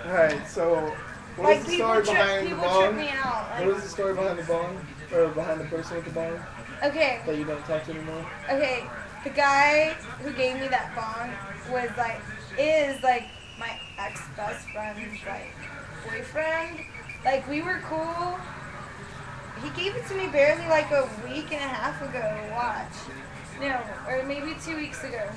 Alright, so what Like is the story behind the people trip bong? me out. Like, What is the story behind the bong? Or behind the person with the bong okay, that you don't talk to anymore? okay, the guy who gave me that bong was like, is like my ex best friend's like boyfriend. Like we were cool. He gave it to me barely like a week and a half ago. Watch, no, or maybe 2 weeks ago.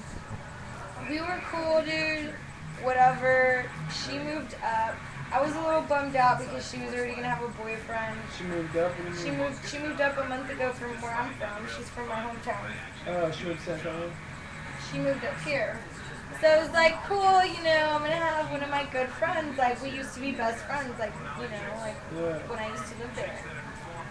We were cool, dude. Whatever. She moved up. I was a little bummed out because she was already gonna have a boyfriend. She moved up and She moved. She moved up a month ago from where I'm from. She's from my hometown. she moved to San Antonio. She moved up here. So it was like cool, you know. I'm gonna have one of my good friends. Like we used to be best friends. Like you know, like when I used to live there.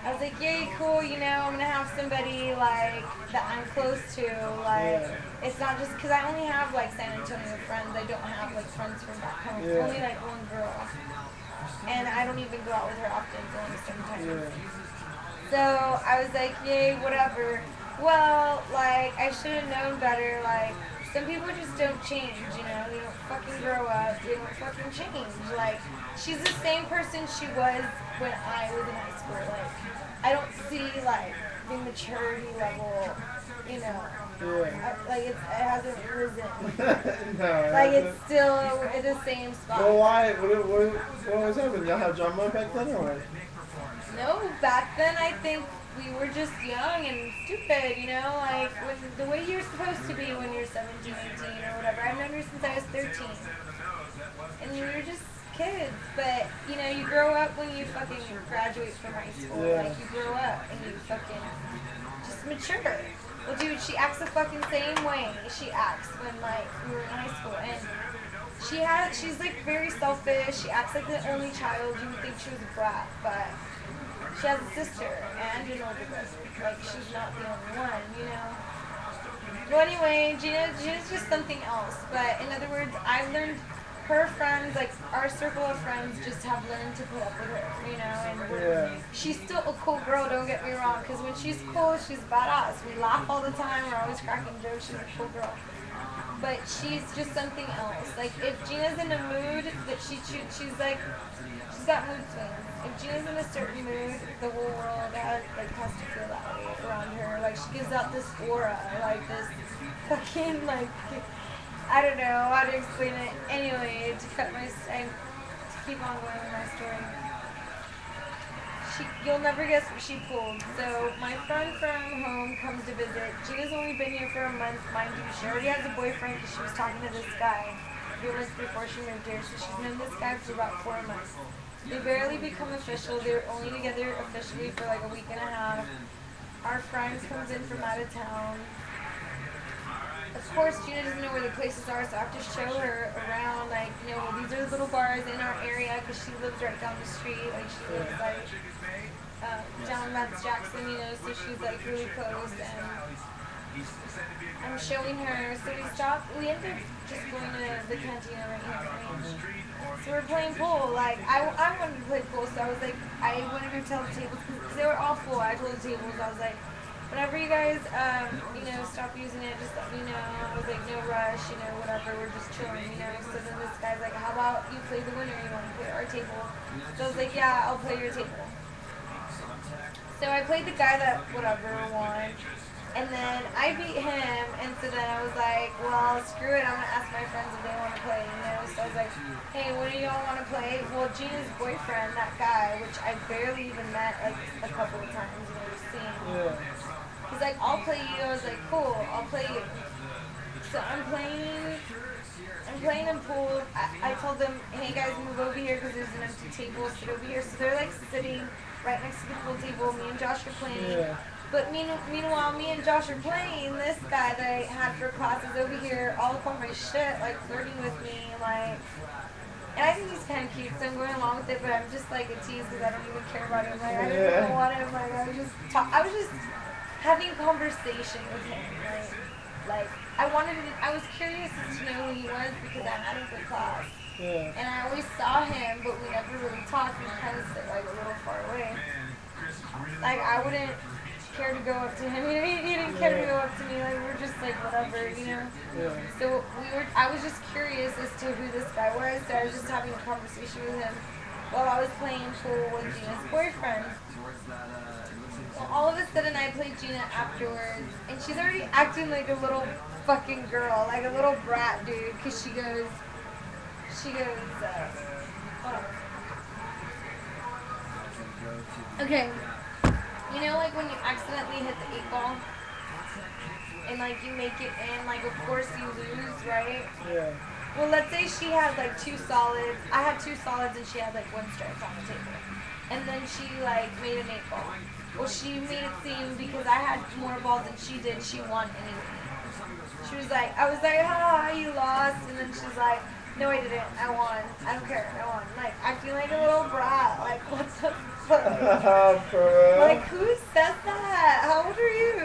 I was like, yay, cool, you know, I'm gonna have somebody like that I'm close to. Like, it's not just because I only have like San Antonio friends. I don't have like friends from back home. It's only like one girl, and I don't even go out with her often. It's only sometimes. So I was like, yay, whatever. Well, like I should have known better. Like some people just don't change, you know. They don't fucking grow up. They don't fucking change. Like she's the same person she was when I was in high school. Like I don't see like the maturity level, you know. Like it hasn't risen. No, Like it's still at the same spot. Well, why? What was happening? Y'all have drama back then or what? No, back then I think we were just young and stupid, you know, like when the way you're supposed to be when you're 17, 18 or whatever. I've known her since I was 13. And we were just kids, but you know, you grow up when you fucking graduate from high school. Like you grow up and you fucking just mature. Well, dude, she acts the fucking same way she acts when like we were in high school, and she's like very selfish. She acts like the only child. You would think she was a brat, but she has a sister and an older brother. Like she's not the only one, you know. Well, anyway, Gina's just something else. But in other words, I've learned her friends, like our circle of friends, just have learned to put up with her, you know. And she's still a cool girl. Don't get me wrong, because when she's cool, she's badass. We laugh all the time. We're always cracking jokes. She's a cool girl. But she's just something else. Like if Gina's in a mood that she's like, she's got mood swings. If Gina's in a certain mood, the whole world has to feel that way around her. Like she gives out this aura, like this fucking like, I don't know how to explain it. Anyway, to keep on going with my story. You'll never guess what she pulled. So my friend from home comes to visit. Gina's only been here for a month, mind you. She already has a boyfriend because she was talking to this guy 3 months before she moved here. So she's known this guy for about 4 months. They barely become official. They're only together officially for like a week and a half. Our friend comes in from out of town. Of course, Gina doesn't know where the places are, so I have to show her around, like, you know, these are the little bars in our area, because she lives right down the street, like, she lives, like, down Mount Jackson, you know, so she's, like, really close, and I'm showing her, so we ended up just going to the cantina right here, so we're playing pool, like, I wanted to play pool, so I was like, I wanted to tell the tables, because they were all full. I told the tables, I was like, whenever you guys, you know, stop using it, just let me know. I was like, no rush, you know, whatever, we're just chilling, you know. So then this guy's like, how about you play the winner, you want to play our table? So I was like, yeah, I'll play your table. So I played the guy that, whatever, won. And then I beat him, and so then I was like, well, screw it, I'm going to ask my friends if they want to play, you know. So I was like, hey, what do y'all want to play? Well, Gina's boyfriend, that guy, which I barely even met, like, a couple of times, you know, just seen. He's like, I'll play you. I was like, cool, I'll play you. So I'm playing in pool. I told them, hey guys, move over here because there's an empty table. Sit over here. So they're like sitting right next to the pool table. Me and Josh are playing. But meanwhile, me and Josh are playing. This guy that I had for classes over here, all up on my shit, like flirting with me, like. And I think he's kind of cute, so I'm going along with it. But I'm just like a tease because I don't even care about him. Like I didn't even want him. Like I was just having conversation with him, like I was curious as to know who he was because I had him for class, and I always saw him, but we never really talked. We kind of sit like a little far away. Like I wouldn't care to go up to him. You know, he didn't care to go up to me. Like, we were just like, whatever, you know. Yeah. So I was just curious as to who this guy was. So I was just having a conversation with him while I was playing pool with Gina's boyfriend. Well, all of a sudden, I played Gina afterwards, and she's already acting like a little fucking girl, like a little brat, dude. Cause she goes, hold on. Okay, you know, like when you accidentally hit the 8 ball, and like you make it in, like of course you lose, right? Yeah. Well, let's say she had like 2 solids. I had 2 solids, and she had like 1 strike on the table. And then she like made an 8 ball. Well, she made it seem because I had more balls than she did, she won anyway. She was like, I was like, ah, you lost. And then she's like, no, I didn't. I won. I don't care. I won. Like, acting like a little brat. Like, what the fuck? For real? Like, who says that? How old are you?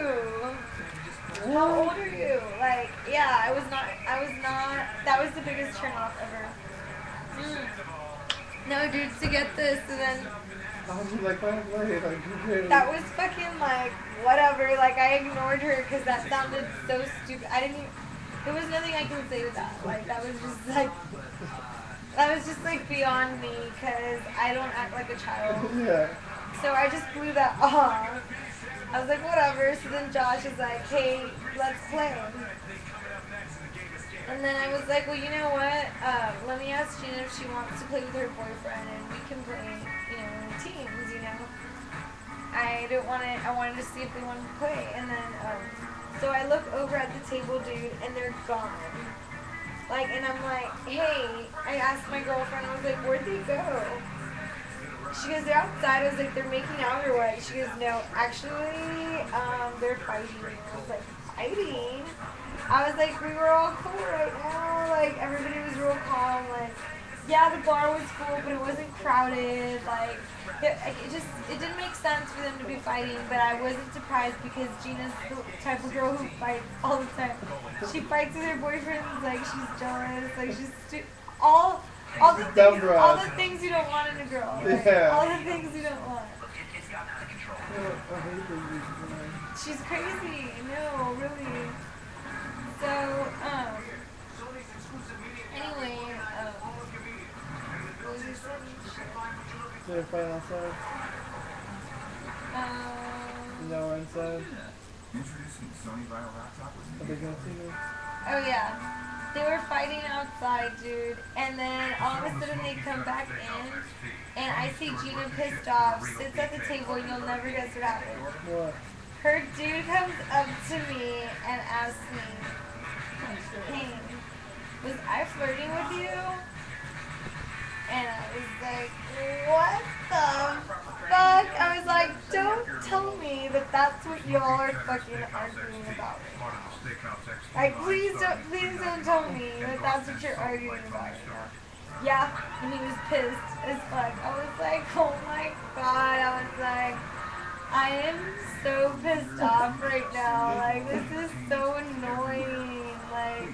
How old are you? Like, yeah, I was not, that was the biggest turn off ever. No, dude, to get this, and then I was like, that was fucking like, whatever, like I ignored her because that sounded so stupid. I didn't even, there was nothing I could say to that. Like, that was just like beyond me because I don't act like a child. Yeah. So I just blew that off. I was like, whatever. So then Josh is like, hey, let's play. And then I was like, well, you know what? Let me ask Gina if she wants to play with her boyfriend, and we can play, you know, in teams, you know. I wanted to see if they wanted to play. And then, so I look over at the table, dude, and they're gone. Like, and I'm like, hey, I asked my girlfriend, I was like, where'd they go? She goes, they're outside. I was like, they're making out or what? She goes, no, actually, they're fighting. I was like, fighting? I was like, we were all cool right now. Like, everybody was real calm. Like, yeah, the bar was full, but it wasn't crowded. Like, it didn't make sense for them to be fighting, but I wasn't surprised because Gina's the type of girl who fights all the time. She fights with her boyfriends, like, she's jealous, like, she's all the things you don't want in a girl. Right? Yeah. All the things you don't want. I hate this. She's crazy. No, really. So, anyway, what was I saying? They're fighting outside. No, inside. Are they gonna see me? Oh yeah. They were fighting outside, dude, and then all of a sudden they come back in, and I see Gina pissed off, sits at the table, and you'll never guess what happened. What? Her dude comes up to me and asks me, hey, was I flirting with you? And I was like, what the fuck? I was like, don't tell me that that's what y'all are fucking arguing about right now. Like, please don't tell me that that's what you're arguing about right now. Yeah, and he was pissed as fuck. I was like, oh my god. I was like, I am so pissed off right now. Like, this is so annoying. Like,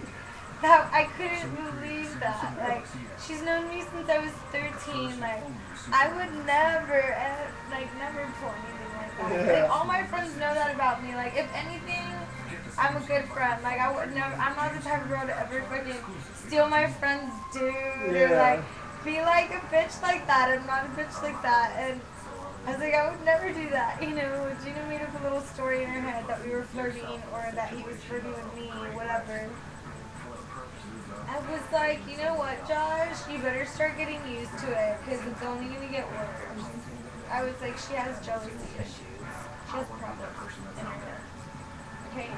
that I couldn't believe that. Like, she's known me since I was 13. Like, I would never, never pull anything like that. Yeah. Like, all my friends know that about me. Like, if anything, I'm a good friend. Like, I would never, I'm not the type of girl to ever fucking steal my friend's dude or, like, be like a bitch like that. I'm not a bitch like that. And I was like, I would never do that. You know, Gina made up a little story in her head that we were flirting or that he was flirting with me, whatever. I was like, you know what, Josh? You better start getting used to it because it's only going to get worse. I was like, she has jealousy issues. She has problems in her head. Okay?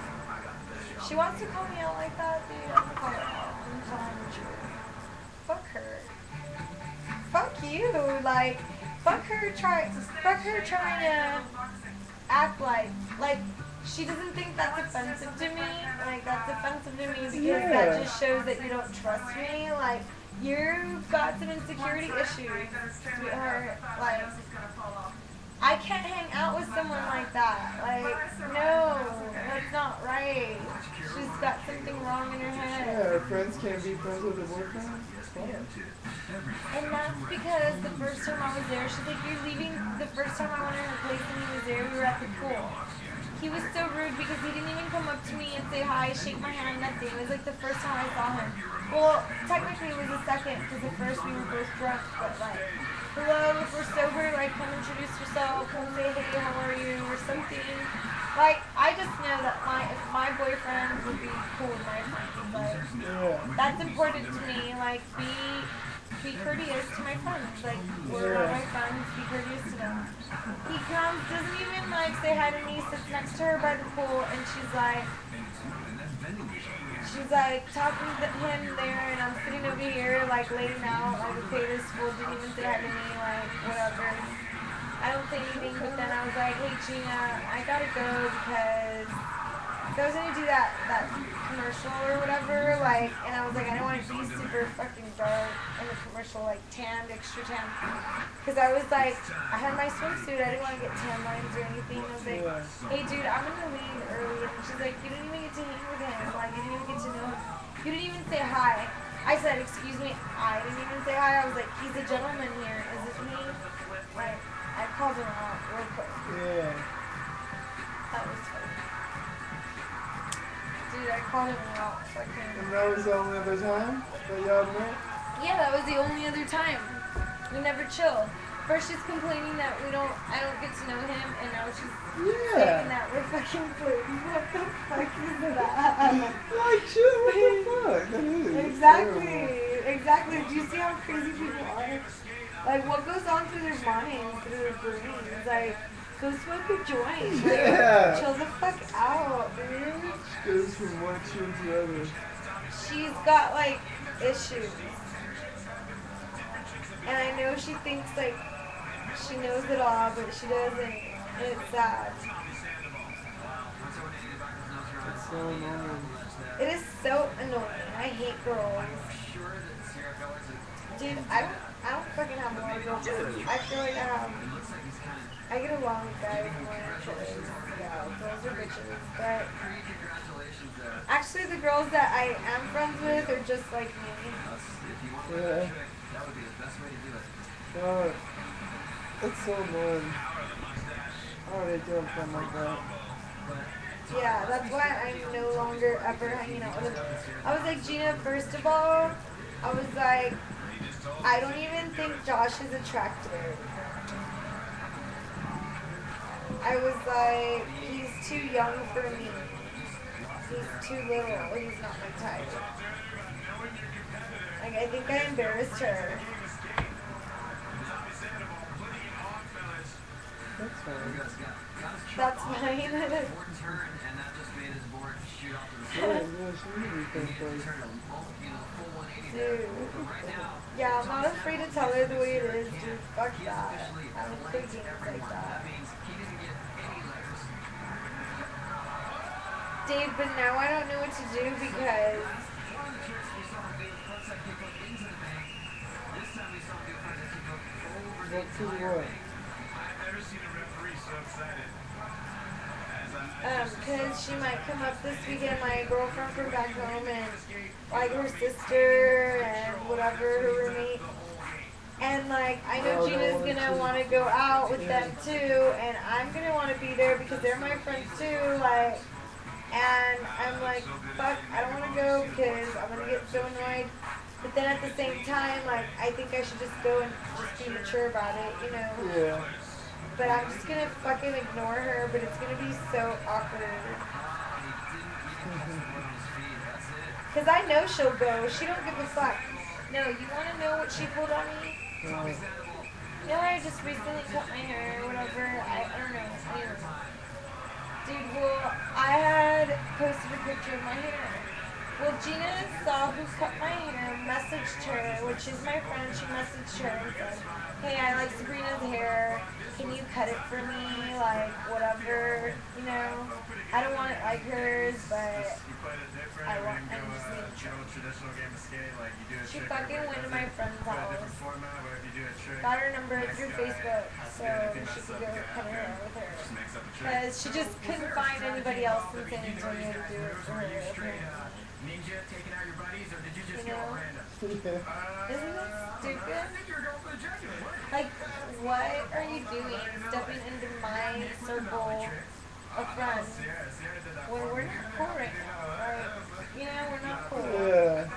She wants to call me out like that, dude. I'm going to call her out. I'm going to tell her the truth. Fuck her. Fuck you. Like, fuck her trying to act like she doesn't think that's offensive to me. Like, that's offensive to me because that just shows that you don't trust me. Like, you've got some insecurity issues, sweetheart. Like, I can't hang out with someone like that. Like, no, that's not right. She's got something wrong in her head. Yeah, her friends can't be friends with her boyfriend. And that's because the first time I was there, she's like, you're leaving. The first time I went to her place and he was there, we were at the pool. He was so rude because he didn't even come up to me and say hi, shake my hand, nothing. It was like the first time I saw him. Well, technically it was the second because the first we were both drunk, but like, hello, if we're sober, like, come introduce yourself, come say, hey, how are you, or something. Like, I just know that if my boyfriend would be cool with my friends, like, that's important to me. Like, be courteous to my friends. Like, we're all my friends, be courteous to them. He comes, doesn't even, like, say hi to me, sits next to her by the pool, and she's like, talking to him there, and I'm sitting over here, like, laying out, like, okay, this fool didn't even say hi to me, like, whatever. I don't say anything, but then I was like, hey, Gina, I gotta go because I was gonna do that commercial or whatever, like, and I was like, I don't want to be super fucking dark in the commercial, like, tanned, extra tan, because I was like, I had my swimsuit, I didn't want to get tan lines or anything. I was like, hey, dude, I'm gonna leave early, and she's like, you didn't even get to hang with him, like, you didn't even get to know him, you didn't even say hi. I said, excuse me, I didn't even say hi. I was like, he's a gentleman here, isn't he? Like, I called him out real quick. Yeah. That was funny. Dude, I called him out. And that was the only other time that y'all met? Yeah, that was the only other time. We never chilled. First she's complaining that I don't get to know him, and now she's saying that we're fucking flirting. What the fuck is that? Like, chill, what the fuck? That is Exactly. Do you see how crazy people are? Like, what goes on through their minds, through their brains? Like, go smoke a joint. Like, chill the fuck out, dude. She goes from one extreme to the other. She's got, like, issues. And I know she thinks, like, she knows it all, but she doesn't. And it's sad. It's so annoying. It is so annoying. I hate girls. Dude, I don't fucking have a lot of girlfriends. I feel like I get along with guys more because, yeah, girls are bitches. But actually, the girls that I am friends with are just like me. Yeah. God, that's so annoying. How are they doing something like that? Yeah, that's why I'm no longer ever hanging out with them. I was like, Gina, first of all, I was like, I don't even think Josh is attractive. I was like, he's too young for me. He's too little. He's not my type. Like, I think I embarrassed her. That's fine. That's fine. Dude. Yeah, I'm not afraid to tell her the way it is, dude. Fuck that. I don't play games like that. Dave, but now I don't know what to do because What's his what? because she might come up this weekend, my girlfriend from back home, and like her sister and whatever, her roommate. And like, I know Gina's gonna want to go out with them too, and I'm gonna want to be there because they're my friends too, like, and I'm like, fuck, I don't want to go because I'm gonna get so annoyed. But then at the same time, like, I think I should just go and just be mature about it, you know? Yeah. But I'm just gonna fucking ignore her, but it's gonna be so awkward. Cause I know she'll go. She don't give a fuck. No, you wanna know what she pulled on me? No. You know, I just recently cut my hair or whatever. I don't know. Anyway. Dude, well, I had posted a picture of my hair. Well, Gina saw who cut my hair, messaged her, which is my friend. She messaged her and said, "Hey, I like Sabrina's hair. Can you cut it for me? Like, whatever, you know. I don't want it like hers, but I just need a trim." She fucking went to my friend's house, got her number through Facebook, so she could go cut her hair with her. Because she just couldn't find anybody else in San Antonio to do it for her, apparently. Ninja taking out your buddies, or did you just You get know? random? Isn't that stupid? I think you were going for the jugular. What? Like, what are you doing stepping into my circle of friends when we're not cool right now? Like, you know, we're not cool. Yeah.